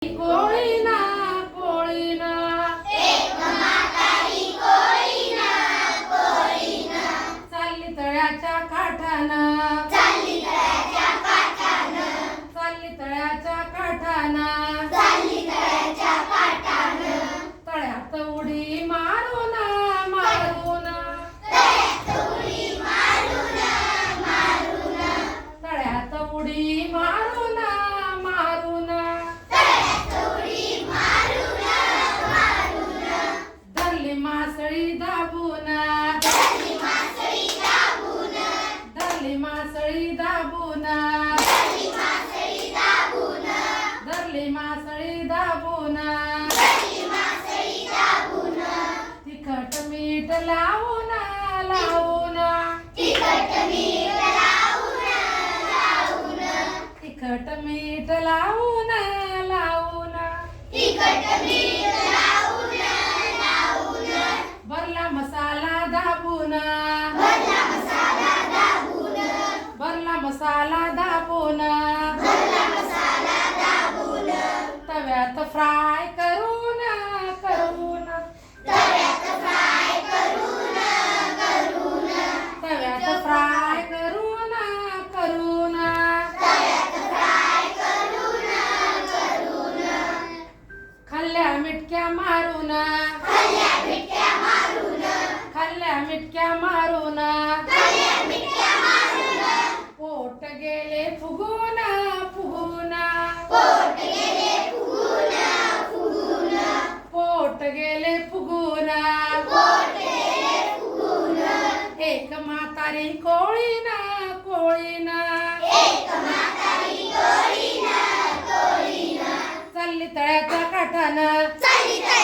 कोळीना कोळीना एक म्हातारी कोळीना कोळीना चालली तळ्याच्या काठानं चालली तळ्याच्या काठानं चालली तळ्याच्या काठानं चालली तळ्याच्या काठानं तळ्यात उडी मारून मारून तळ्यात उडी मारून मारून तळ्यात उडी मारून मारून तळ्यात उडी मारून मारून धरली मासळी दाबून धरली मासळी दाबून धरली मासळी दाबून धरली मासळी दाबून धरली मासळी दाबून धरली मासळी दाबून तिखट मीठ लावून लावून तिखट मीठ लावून लावून तिखट मीठ लावून लावून तिखट मीठ लावून लावून भरला मसाला दाबून भरला मसाला दाबून भरला मसाला दाबून भरला मसाला दाबून तव्यात फ्राय करून करून तव्यात फ्राय करून करून तव्यात फ्राय करून करून तव्यात फ्राय करून करून खाल्ल्या मिटक्या मारून खाल्ल्या मिठ्या मारून खाल्ल्या मिटक्या मारून खाल्ल्या मिठ्या मारून पोट गेले फुगून फुगून पोट गेले फुगून फुगून पोट गेले फुगून पोट गेले फुगून एक म्हातारी कोळीना कोळीना एक म्हातारी कोळीना कोळीना चालली तळ्याच्या काठानं चालली